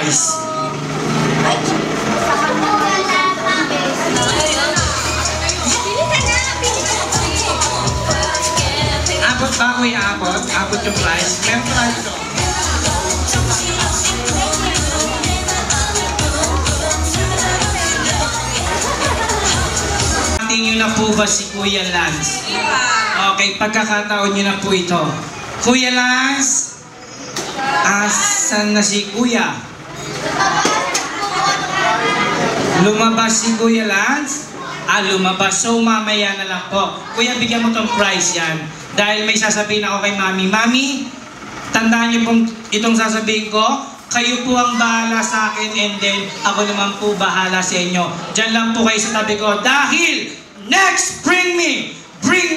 prize. Abot ba, kuya? Abot? Abot yung prize? Meron prize ito. Nyo na po ba si Kuya Lance? Okay, pagkakataon nyo na po ito. Kuya Lance, asan na si Kuya? Lumabas si Kuya Lance? Lumabas. So, mamaya na lang po. Kuya, bigyan mo tong prize yan. Dahil may sasabihin ako kay Mami. Mami, tandaan niyo pong itong sasabihin ko. Kayo po ang bahala sa akin and then ako naman po bahala sa inyo. Diyan lang po kayo sa tabi ko. Dahil next, bring me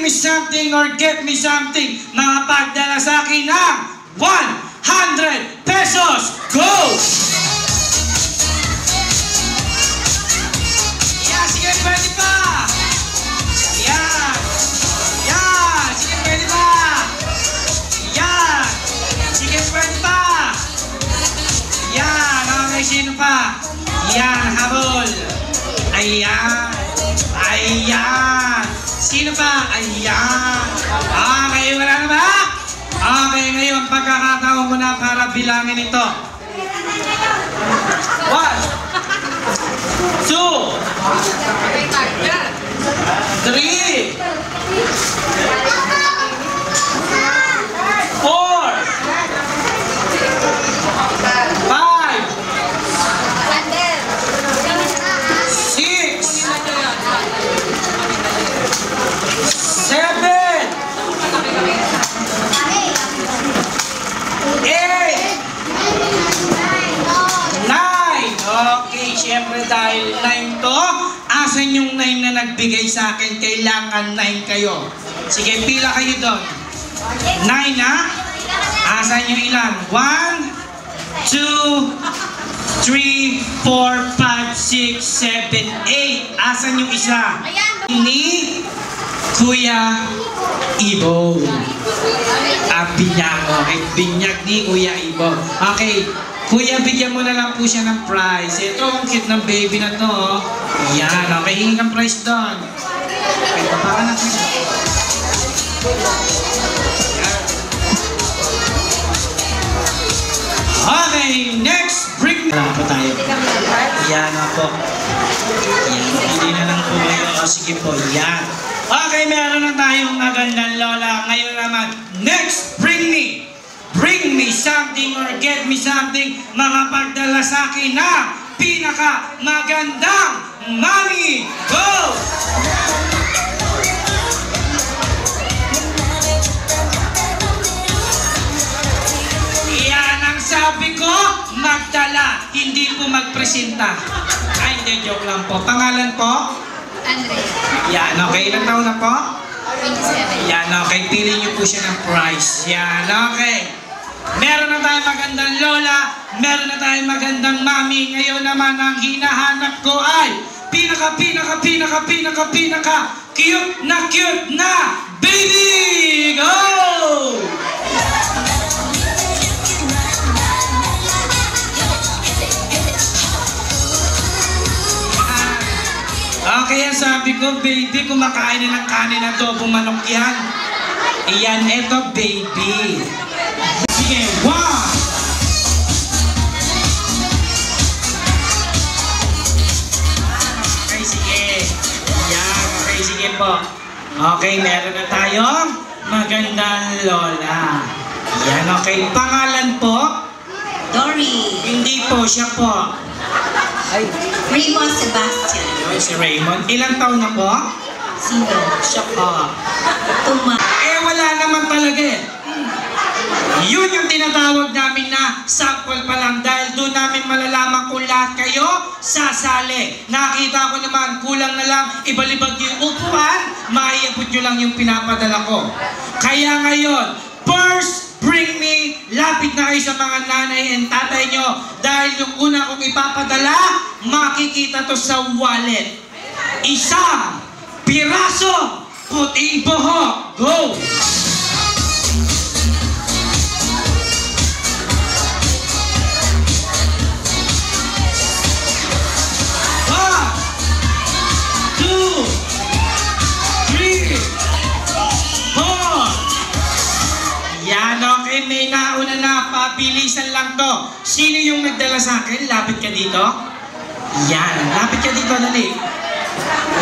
something or get me something. Makapagdala sa akin ng 100 pesos. Go! Yeah, sige, pwede pa! Yan! Yan! Sige, pwede pa! Yan! Sige, pwede pa! Yan! Okay, sino pa? Yan, habol! Ayan! Ayan! Sino pa? Ayan! Okay, wala na ba? Okay, ngayon pagkakataon ko na para bilangin ito. 1 2 3 4 5 6 7 8 9 Okay, syempre dahil 9 to, asan yung 9 na nagbigay sa akin? Kailangan 9 kayo. Sige, pila kayo doon. 9 na? Asan yung ilan? 1 2 3 4 5 6 7 8. Asan yung isa? Ni Kuya Ibo. Binyag. Okay, binyag ni Kuya Ibo. Okay, Kuya, bigyan mo na lang po siya ng prize. Ito, ang cute ng baby na to. Yan, okay, hingin kang prize doon. Okay, papakan na siya. Okay, next, bring me. Wala po tayo. Yan na po. Yan, hindi na lang po kayo. O, sige po, yan. Okay, meron na tayong magandang lola. Ngayon naman, next, bring me something or get me something. Makapagdala sa akin ng pinaka magandang Mami. Go! Yan ang sabi ko, magdala, hindi po magpresenta. Ay, hindi, joke lang po. Pangalan po? Andre. Yan, okay. Ilang taon na po? 27. Yan, okay. Pili niyo po siya ng prize. Yan, okay. Meron na tayong magandang lola, meron na tayong magandang mami. Ngayon naman ang hinahanap ko ay pinaka cute na baby! Go! Okay, ang sabi ko, baby, kumakain na ng kanin na adobong manok yan. Iyan, eto, baby. Sige, 1! Okay, sige. Yan, okay, sige po. Okay, meron na tayong magandang lola. Yan, okay. Pangalan po? Dory. Hindi po, siya po. Raymond Sebastian. Si Raymond. Ilang taon na po? Sino? Siya po. Tuma. Wala naman talaga eh. Yun yung tinatawag namin na sample pa lang dahil doon namin malalaman kung lahat kayo sasali. Nakita ko naman, kulang na lang, ibalibag yung upuan, maiabot nyo lang yung pinapadala ko. Kaya ngayon, first, bring me, lapit na kayo sa mga nanay and tatay nyo dahil yung una kong ipapadala, makikita to sa wallet. Isang piraso, puting buhok. Go! mabilisan lang to. Sino yung nagdala sa akin? Lapit ka dito. Yan, lapit ka dito, dali.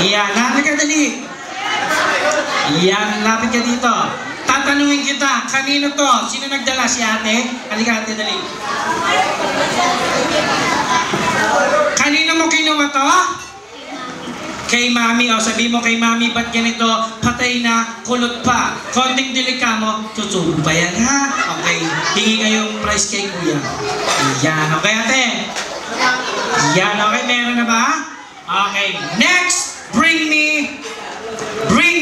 Yan, lapit ka, dali. Yan, lapit ka dito. Tatanungin kita, kanino to? Sino nagdala? Si ate? Halika ate, dali. Kanino mo kinuha to? Kay mami. O, sabi mo kay mami, ba't ganito? Patay na, kulot pa. Konting dilika mo, tutubo pa yan, ha? Okay, hingi kayong price kay kuya. Yan, okay ate? Yan, okay, meron na ba? Okay, next, bring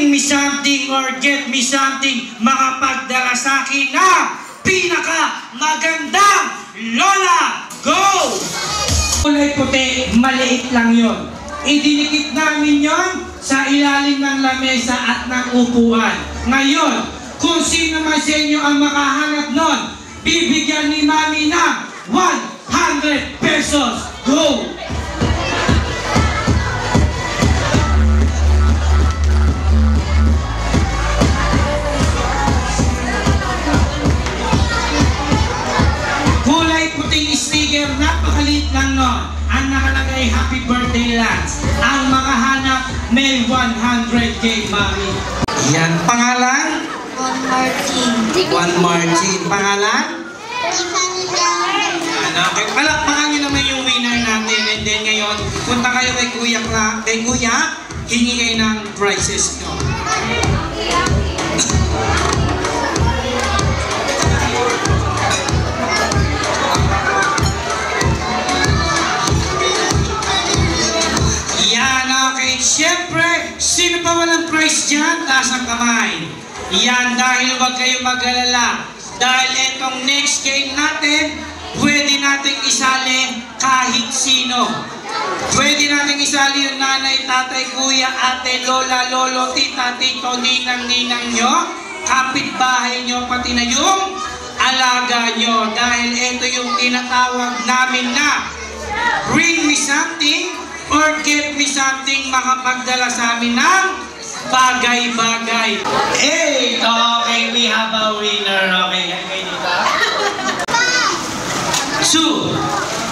me something or get me something makapagdala sa akin na pinaka magandang lola. Go! Kulay puti, maliit lang yon. Idinikit namin yon sa ilalim ng lamesa at ng upuan. Ngayon, kung sino man sa inyo ang makahanap nun, bibigyan ni mami ng 100 pesos. Go! Kulay puting sticker, napakaliit lang nun. Ang nakalagay, happy birthday Lance. Ang makahanap, may 100k mami. Yan, pangalan? Juan Martin. Pangalan? Okay, palakpakan nyo naman yung winner natin. And then ngayon, punta kayo kay kuya, hingi kayo ng prizes nyo. Yan, okay. Siyempre, sino pa walang prize dyan? Taas ang kamay. Yan, dahil huwag kayong mag-alala. Dahil itong next game natin, pwede nating isali kahit sino. Pwede nating isali yung nanay, tatay, kuya, ate, lola, lolo, tita, tito, ninang, ninang nyo, kapitbahay nyo, pati na yung alaga nyo. Dahil ito yung tinatawag namin na bring me something or get me something, makapagdala sa amin ng bagay-bagay. Hey! Okay, we have a winner. Okay, okay dito. So,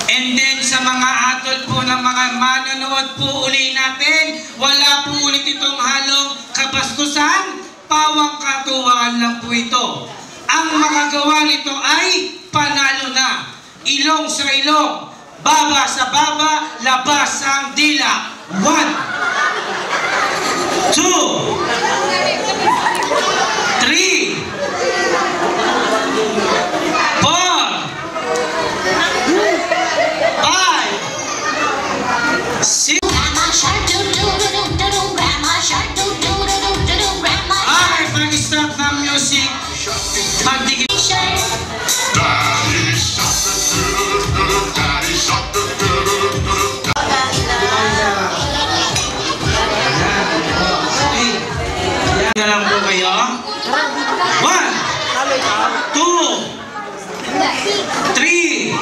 and then sa mga adult po ng mga manonood po uli natin, wala po ulit itong halong kabastusan, pawang katuwaan lang po ito. Ang makagawa nito ay panalo na. Ilong sa ilong, baba sa baba, labas ang dila. 1, 2, 3, 4, 5, 6, 'Ay, pag-stop ng music, pagdigit. Na lang po kayo. 1, 2, 3,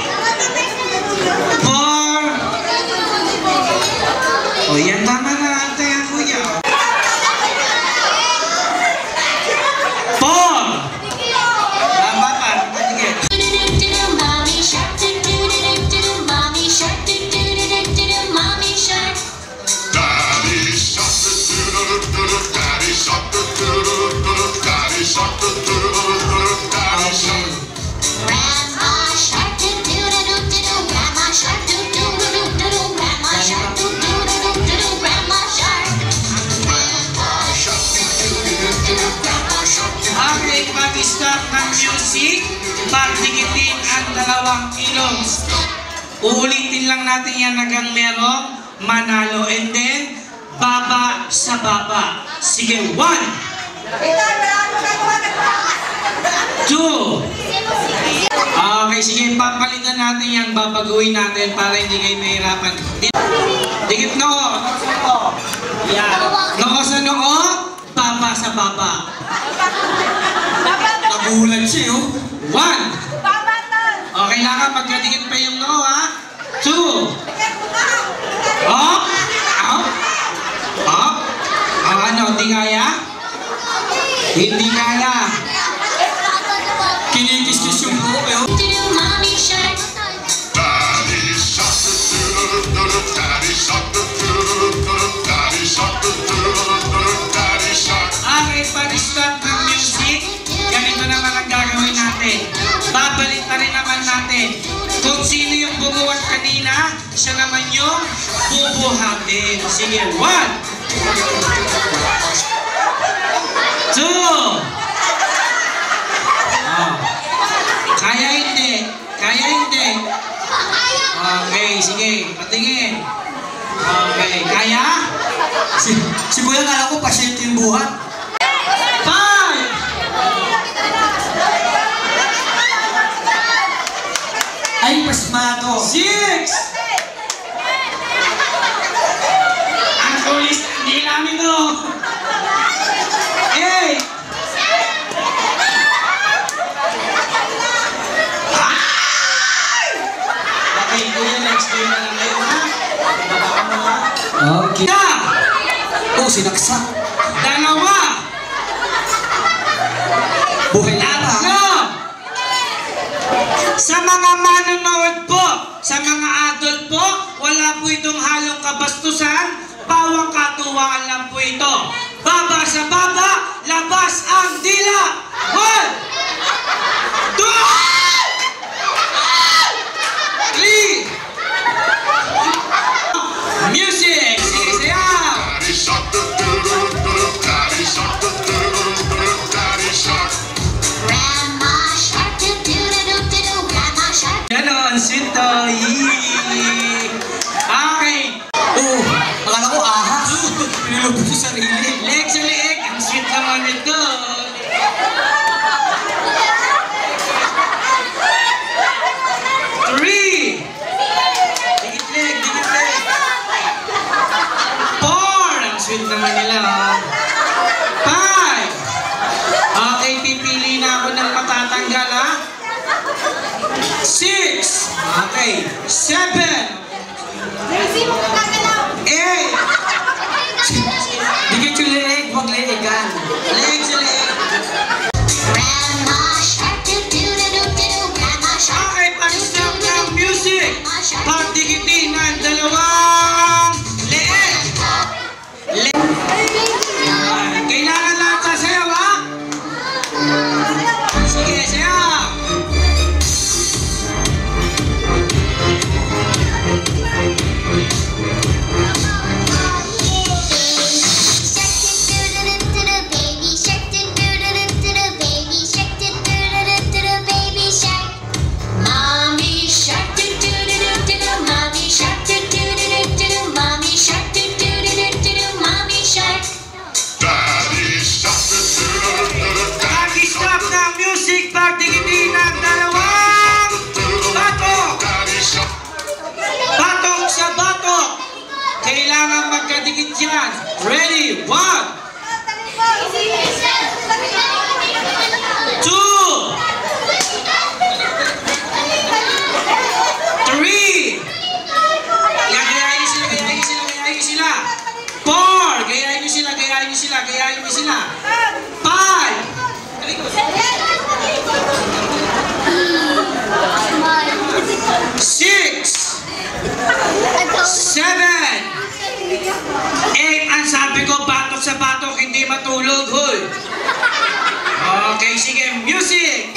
4. O yan, tama na ate yan kuya. 4. Tama pa. Sige. Okay, pag-stop ng music, pagdikitin ang dalawang ilong. Uulitin lang natin yan hanggang merong manalo. And then, baba sa baba. Sige, 1, 2. Okay, sige, papalitan natin yan, babaguhin natin para hindi kayo mahirapan. Dikit noo. Yan. Noo sa noo, baba sa baba. Nagulat siya, 1. Okay lang ka, magkadikit pa yung noo, ha? 2. Up. Up. Up. Ano, hindi kaya? Hindi kaya. Kinikis-kis yung buhok, eh. yung bumuhat kanina, siya naman yung bubuhatin. Sige, 1, 2. Oh. Kaya hindi. Kaya hindi. Okay, sige. Patingin. Okay, kaya? Si Kuya, kala ko pasyente yung buhat. 5. Ay, pasmado. 6. Ang tulis, hindi namin to. 8. Okay, kuya, next game na lang ngayon, ha? Babaan mo, ha? Okay. Na! Oh, sinaksak. 2. Buhay na pa. Tatlo! Sa mga manonood po, sa mga adult po, wala po itong halong kabastusan, bawang katuwaan lang po ito. Baba sa baba, labas ang dila! 1, 2, 3! Music! Sige, sayaw! Daddy shark, daddy shark, daddy shark. Grandma shark, do-do-do-do-do, Grandma shark. Ganon, sweet toy! Okay! Oh, akala ko ahas. Pinilubog yung sarili. Leg sa leeg, ang sweet naman ito. Three. Dikit leg, dikit leg. 4. Ang sweet naman nila. 5. Okay, pipili na ako ng matatanggal, ha? 6. Okay. 7. 8. Dikit yung leeg, wag leegan. Leg sa leeg. Grandma shark, do-do-do-do-do, Grandma shark. Okay, pag-stop ng music. Pagdikitin ang dalawang leeg. Kailangan lang sasayaw, ha? Sige, sayaw. Daddy shark, Pag-stop ng music. Pagdikitin ang dalawang batok. daddy shark. Batok sa batok. Kailangan magkadikit yan. Ready? 1, 2, 3. Gayahin niyo sila, gayahin niyo sila, gayahin niyo sila. 4. Gayahin niyo sila, gayahin niyo sila, gayahin niyo sila. 5. 6. 7. 8. Ang sabi ko, batok sa batok, hindi matulog, hoy. Okay, sige, music.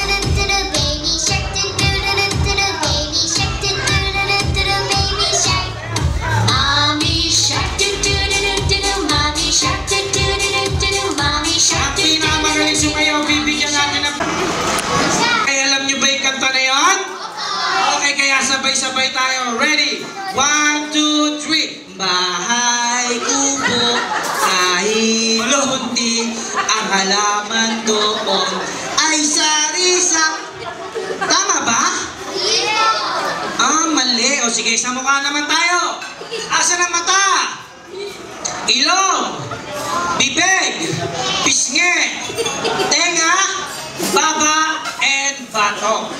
Ang pinakamagaling sumayaw, bibigyan natin ng... Ay, alam niyo ba yung kanta na yun? Okay, kaya sabay-sabay tayo. Ready? 1, 2, 3. Bahay kubo, kahit kunti, ang halaman doon ay sari-sak. Tama ba? Ah, mali. O sige, sa mukha naman tayo. Asa ng mata? Ilong, bibig, pisngi, tenga, baba, and batok.